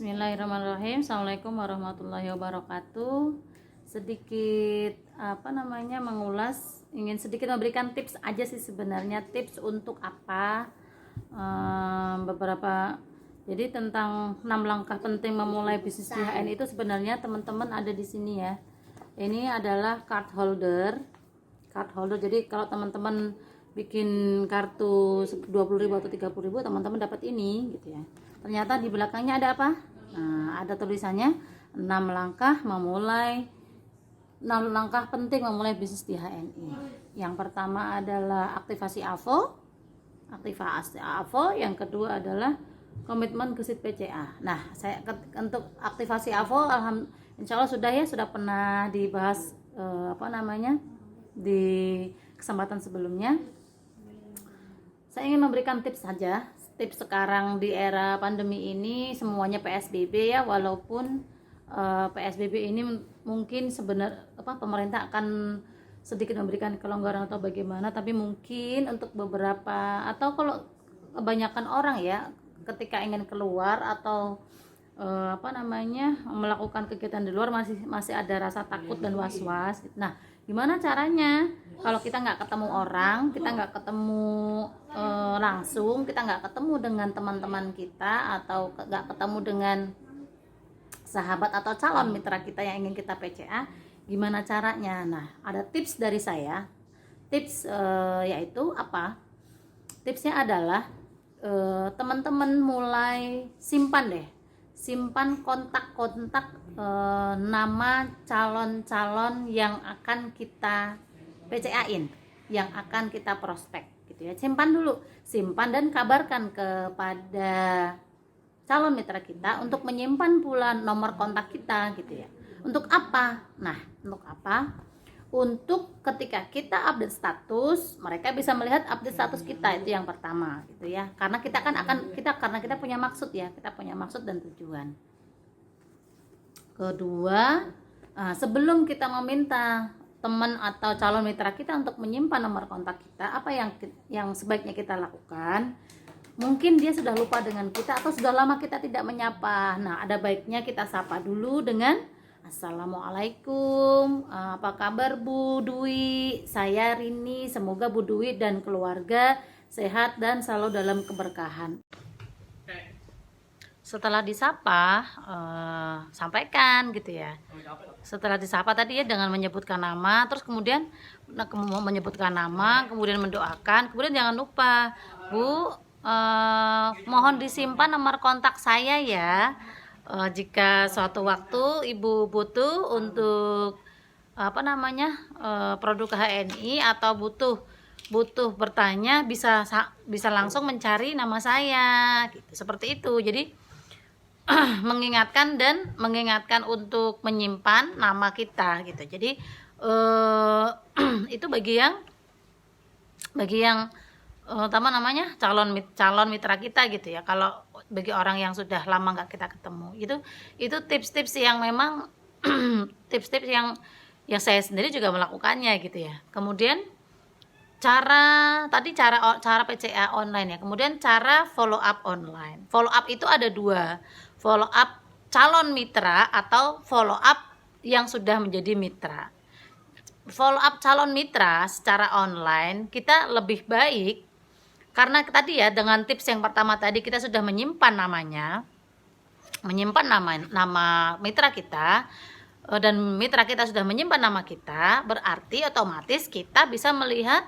Bismillahirrahmanirrahim. Assalamualaikum warahmatullahi wabarakatuh. Sedikit mengulas, ingin sedikit memberikan tips aja sih sebenarnya. Tips untuk apa? Beberapa. Jadi tentang 6 langkah penting memulai bisnis di HN itu sebenarnya teman-teman ada di sini ya. Ini adalah card holder. Jadi kalau teman-teman bikin kartu 20.000 atau 30.000, teman-teman dapat ini gitu ya. Ternyata di belakangnya ada apa? Nah, ada tulisannya 6 langkah penting memulai bisnis di HNI. Yang pertama adalah aktivasi AVO. Yang kedua adalah komitmen ke SIT PCA. Nah, saya untuk aktivasi AVO insya Allah sudah pernah dibahas di kesempatan sebelumnya. Saya ingin memberikan tips saja. Tips sekarang di era pandemi ini semuanya PSBB ya, walaupun PSBB ini mungkin pemerintah akan sedikit memberikan kelonggaran atau bagaimana, tapi mungkin untuk beberapa atau kalau kebanyakan orang ya ketika ingin keluar atau melakukan kegiatan di luar masih ada rasa takut dan was-was. Nah, gimana caranya kalau kita nggak ketemu orang, kita nggak ketemu langsung, kita nggak ketemu dengan teman-teman kita atau nggak ketemu dengan sahabat atau calon mitra kita yang ingin kita PCA, gimana caranya? Nah, ada tips dari saya. Yaitu apa? Tipsnya adalah teman-teman mulai simpan kontak-kontak nama calon-calon yang akan kita PCA-in, yang akan kita prospek gitu ya. Simpan dan kabarkan kepada calon mitra kita untuk menyimpan pula nomor kontak kita gitu ya. Untuk apa? Nah, untuk apa? Untuk ketika kita update status, mereka bisa melihat update status kita, itu yang pertama gitu ya. Karena kita punya maksud ya, kita punya maksud dan tujuan. Kedua, sebelum kita meminta teman atau calon mitra kita untuk menyimpan nomor kontak kita, apa yang sebaiknya kita lakukan? Mungkin dia sudah lupa dengan kita atau sudah lama kita tidak menyapa. Nah, ada baiknya kita sapa dulu dengan Assalamualaikum, apa kabar Bu Dwi? Saya Rini, semoga Bu Dwi dan keluarga sehat dan selalu dalam keberkahan. Setelah disapa, sampaikan gitu ya. Setelah disapa tadi ya dengan menyebutkan nama, terus kemudian kemudian mendoakan, kemudian jangan lupa, Bu, mohon disimpan nomor kontak saya ya. Jika suatu waktu Ibu butuh untuk produk HNI atau butuh bertanya, bisa langsung mencari nama saya gitu, seperti itu. Jadi mengingatkan untuk menyimpan nama kita gitu. Jadi itu bagi yang calon mitra kita gitu ya. Kalau bagi orang yang sudah lama nggak kita ketemu, itu tips-tips yang memang tips-tips yang saya sendiri juga melakukannya gitu ya. Kemudian cara PCA online ya. Kemudian cara follow up online. Follow up itu ada dua, follow up calon mitra atau follow up yang sudah menjadi mitra. Follow up calon mitra secara online kita lebih baik karena tadi ya, dengan tips yang pertama tadi kita sudah menyimpan nama mitra kita, dan mitra kita sudah menyimpan nama kita, berarti otomatis kita bisa melihat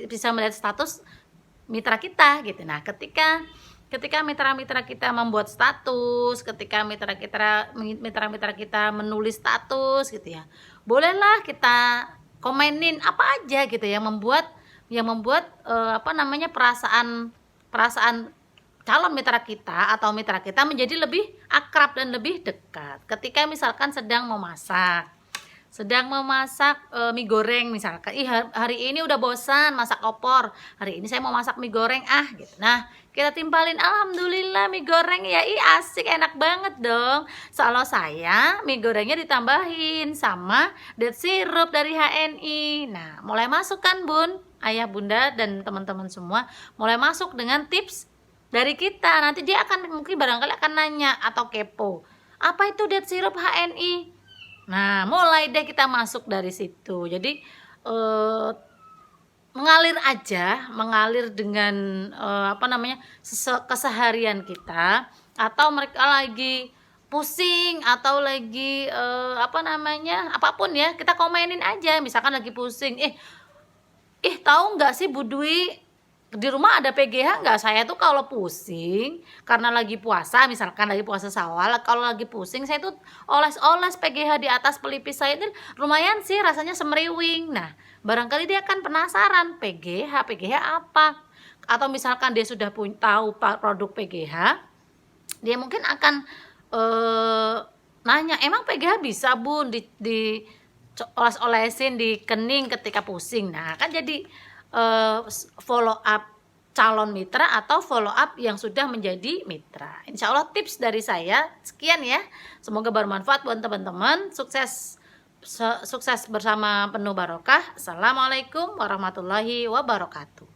bisa melihat status mitra kita gitu. Nah, ketika mitra-mitra kita membuat status, ketika mitra-mitra kita menulis status gitu ya, bolehlah kita komenin apa aja gitu yang membuat perasaan calon mitra kita atau mitra kita menjadi lebih akrab dan lebih dekat. Ketika misalkan sedang memasak mie goreng misalkan, hari ini udah bosan masak opor, hari ini saya mau masak mie goreng gitu. Nah, kita timpalin, alhamdulillah mie goreng ya, asik, enak banget dong. Soalnya saya mie gorengnya ditambahin sama date sirup dari HNI. Nah, mulai masuk kan Bun, ayah bunda dan teman-teman semua, mulai masuk dengan tips dari kita. Nanti dia akan mungkin barangkali akan nanya atau kepo, apa itu dead syrup HNI. Nah, mulai deh kita masuk dari situ. Jadi mengalir aja, mengalir dengan keseharian kita, atau mereka lagi pusing atau lagi apapun ya, kita komenin aja. Misalkan lagi pusing, tahu nggak sih Bu Dwi, di rumah ada PGH nggak? Saya tuh kalau pusing karena lagi puasa, misalkan lagi puasa Syawal, kalau lagi pusing saya tuh oles-oles PGH di atas pelipis saya, itu lumayan sih rasanya semeriwing. Nah, barangkali dia akan penasaran PGH apa, atau misalkan dia sudah tahu produk PGH, dia mungkin akan nanya, emang PGH bisa Bun di oles-olesin di kening ketika pusing. Nah, kan jadi follow up calon mitra atau follow up yang sudah menjadi mitra. Insya Allah tips dari saya sekian ya. Semoga bermanfaat buat teman-teman. Sukses bersama penuh barokah. Assalamualaikum warahmatullahi wabarakatuh.